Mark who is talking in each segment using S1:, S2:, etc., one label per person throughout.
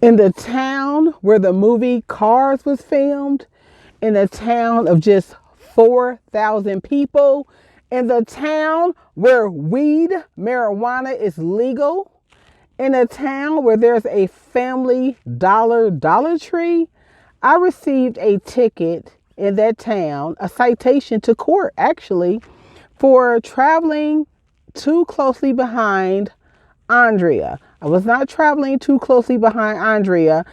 S1: In the town where the movie Cars was filmed, in a town of just 4,000 people, in the town where marijuana is legal, in a town where there's a Family Dollar Tree, I received a ticket in that town, a citation to court actually, for traveling too closely behind Andrea. I was not traveling too closely behind Andrea.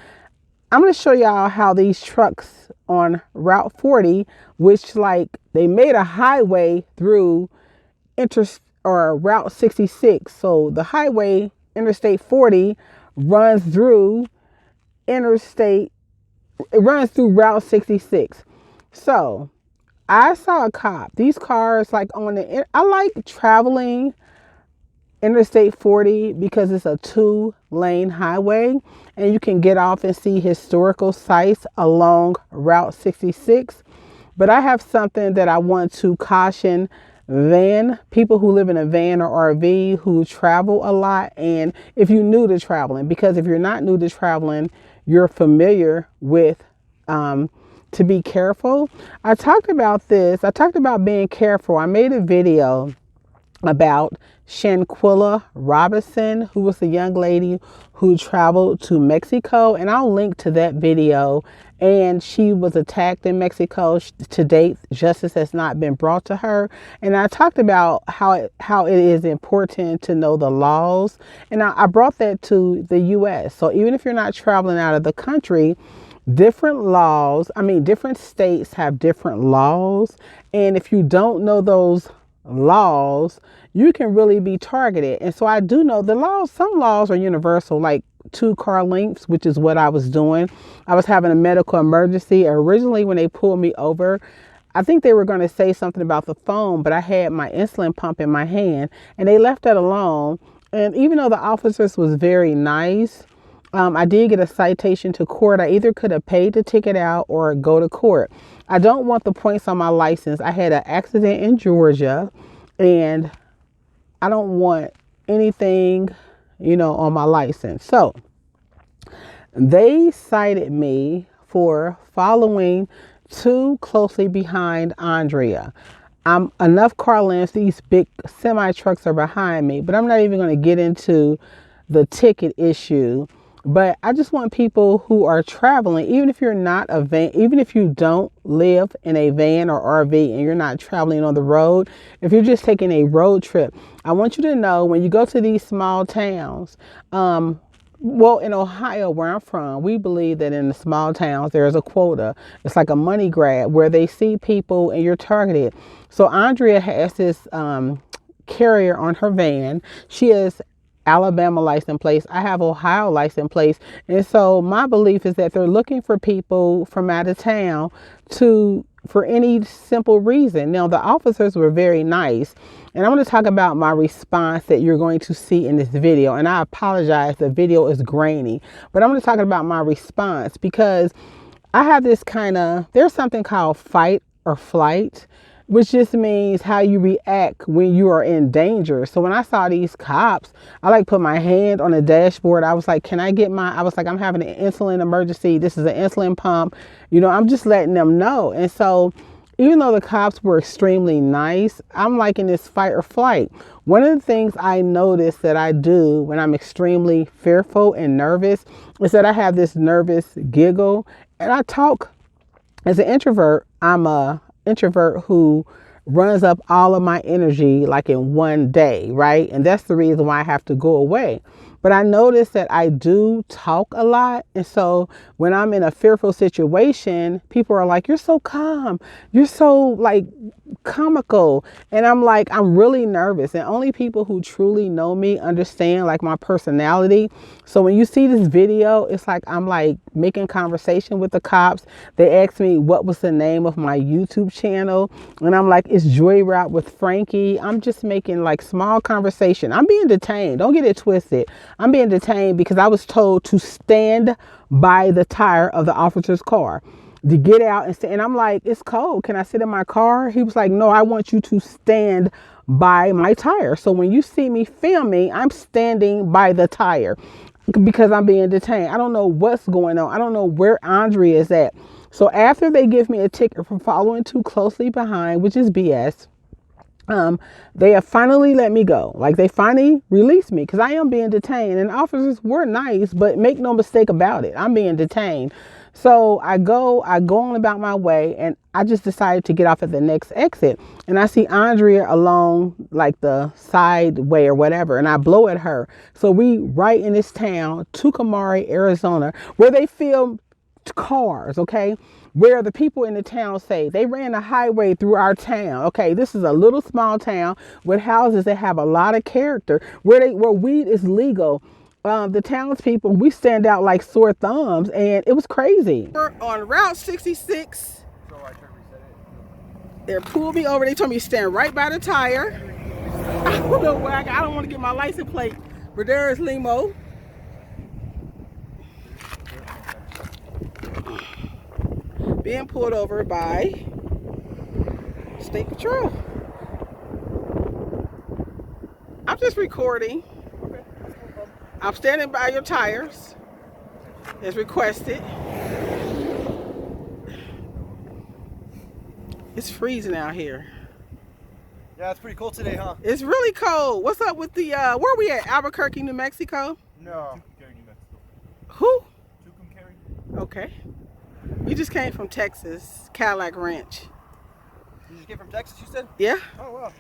S1: I'm going to show y'all how these trucks on Route 40, which they made a highway through Route 66. So the highway, Interstate 40, runs through Route 66. So I saw a cop. These cars I like traveling Interstate 40 because it's a 2-lane highway and you can get off and see historical sites along Route 66. But I have something that I want to caution people who live in a van or RV who travel a lot. And if you're new to traveling, because if you're not new to traveling, you're familiar with to be careful. I talked about this. I talked about being careful. I made a video about Shanquilla Robinson, who was a young lady who traveled to Mexico, and I'll link to that video. And she was attacked in Mexico. To date, justice has not been brought to her. And I talked about how it is important to know the laws. And I brought that to the U.S. So even if you're not traveling out of the country, different states have different laws. And if you don't know those laws, you can really be targeted. And so I do know the laws. Some laws are universal, like 2 car lengths, which is what I was doing. I was having a medical emergency. Originally, when they pulled me over, I think they were going to say something about the phone, but I had my insulin pump in my hand and they left that alone. And even though the officers was very nice, I did get a citation to court. I either could have paid the ticket out or go to court. I don't want the points on my license. I had an accident in Georgia and I don't want anything, on my license. So they cited me for following too closely behind Andrea. Enough car lengths, these big semi trucks are behind me, but I'm not even going to get into the ticket issue. But I just want people who are traveling, even if you're not a van, even if you don't live in a van or RV and you're not traveling on the road, if you're just taking a road trip, I want you to know when you go to these small towns, in Ohio, where I'm from, we believe that in the small towns, there's a quota. It's like a money grab where they see people and you're targeted. So Andrea has this carrier on her van. She is Alabama license plates. I have Ohio license plates. And so my belief is that they're looking for people from out of town for any simple reason. Now, the officers were very nice. And I'm going to talk about my response that you're going to see in this video. And I apologize, the video is grainy. But I'm going to talk about my response because I have there's something called fight or flight, which just means how you react when you are in danger. So when I saw these cops, I put my hand on the dashboard. I was like, I'm having an insulin emergency. This is an insulin pump. I'm just letting them know. And so even though the cops were extremely nice, I'm in this fight or flight. One of the things I notice that I do when I'm extremely fearful and nervous is that I have this nervous giggle and I talk. As an introvert, I'm a introvert who runs up all of my energy in one day, right? And that's the reason why I have to go away. But I notice that I do talk a lot. And so when I'm in a fearful situation, people are like, you're so calm. You're so comical. And I'm I'm really nervous. And only people who truly know me understand my personality. So when you see this video, it's I'm making conversation with the cops. They asked me what was the name of my YouTube channel. And I'm it's Joy Route with Frankie. I'm just making small conversation. I'm being detained. Don't get it twisted. I'm being detained because I was told to stand by the tire of the officer's car, to get out and stay. And I'm it's cold. Can I sit in my car? He was no, I want you to stand by my tire. So when you see me filming, I'm standing by the tire. because I'm being detained. I don't know what's going on. I don't know where Andrea is at. So after they give me a ticket for following too closely behind, which is BS, they have finally let me go. Like, they finally released me because I am being detained, and officers were nice, but make no mistake about it, I'm being detained. So I go on about my way, and I just decided to get off at the next exit, and I see Andrea along like the side way or whatever, and I blow at her. So we right in this town, Tucumari, Arizona, where they film cars, okay, where the people in the town say they ran a highway through our town. Okay, this is a little small town with houses that have a lot of character, where weed is legal. The townspeople, we stand out like sore thumbs, and it was crazy. We're on Route 66. They pulled me over. They told me to stand right by the tire. I don't know where I don't want to get my license plate, but there is Limo. Being pulled over by State Patrol. I'm just recording. I'm standing by your tires as requested. It's freezing out here.
S2: Yeah, it's pretty cold today, huh?
S1: It's really cold. What's up with the, where are we at? Albuquerque, New Mexico?
S2: No.
S1: Who?
S2: Tucumcari.
S1: Okay. We just came from Texas, Cadillac Ranch.
S2: You just came from Texas, you said?
S1: Yeah.
S2: Oh, wow.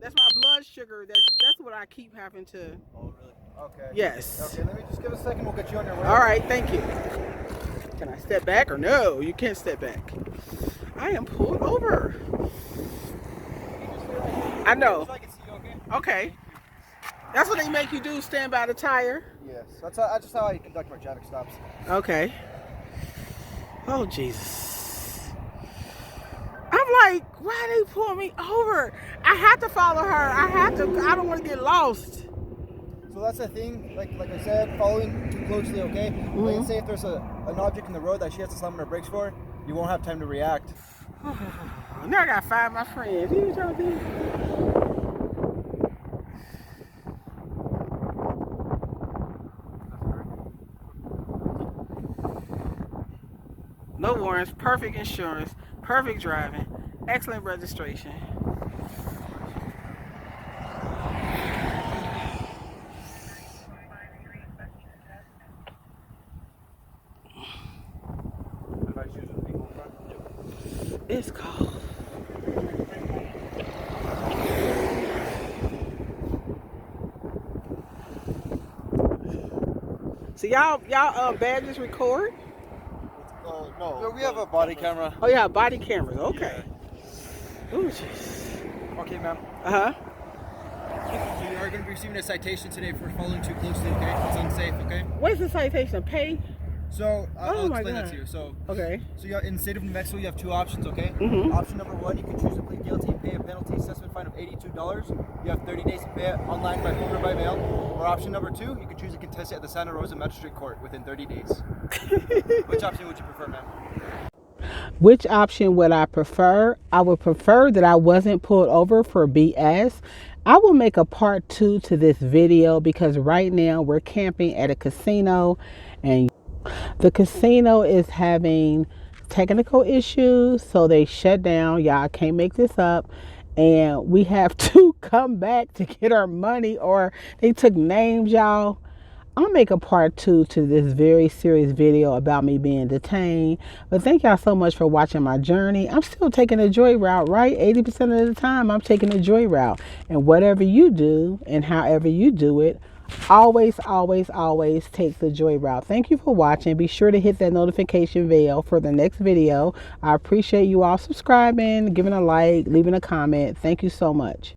S1: That's my blood sugar. That's what I keep having to.
S2: Oh, really? Okay.
S1: Yes.
S2: Okay, let me just give a second. We'll get you on your way.
S1: All right, thank you. Can I step back or no? You can't step back. I am pulled over. I know.
S2: So I can see you, okay?
S1: Okay. That's what they make you do, stand by the tire?
S2: Yes. That's just how I conduct my traffic stops.
S1: Okay. Oh, Jesus. I'm like, why they pull me over? I have to follow her. I don't want to get lost.
S2: So that's the thing, like I said, following too closely, okay? Like, say if there's an object in the road that she has to slam on her brakes for, you won't have time to react.
S1: Now I gotta find my friend. Who you trying to do? No warrants, perfect insurance, perfect driving, excellent registration. It's cold. So y'all badges record?
S2: No, we have a body camera.
S1: Oh yeah, body cameras. Okay. Yeah. Ooh, jeez.
S2: Okay, ma'am.
S1: Uh-huh.
S2: So you are going to be receiving a citation today for following too closely, okay? It's unsafe, okay?
S1: What's the citation? Pay?
S2: So I'll explain that to you. So
S1: okay.
S2: So in the state of New Mexico, you have two options, okay?
S1: Mm-hmm.
S2: Option number one, you can choose to plead guilty and pay a penalty assessment fine of $82. You have 30 days to pay it online, by phone, or by mail. Or option number two, you can choose to contest it at the Santa Rosa Magistrate Court within 30 days. Which option would you prefer, ma'am?
S1: Which option would I prefer? I would prefer that I wasn't pulled over for BS. I will make a part 2 to this video because right now we're camping at a casino, and the casino is having technical issues, so they shut down. Y'all can't make this up, and we have to come back to get our money, or they took names, y'all. I'll make a part 2 to this very serious video about me being detained. But thank y'all so much for watching my journey. I'm still taking a joy route, right? 80% of the time I'm taking a joy route. And whatever you do and however you do it, always, always, always take the joy route. Thank you for watching. Be sure to hit that notification bell for the next video. I appreciate you all subscribing, giving a like, leaving a comment. Thank you so much.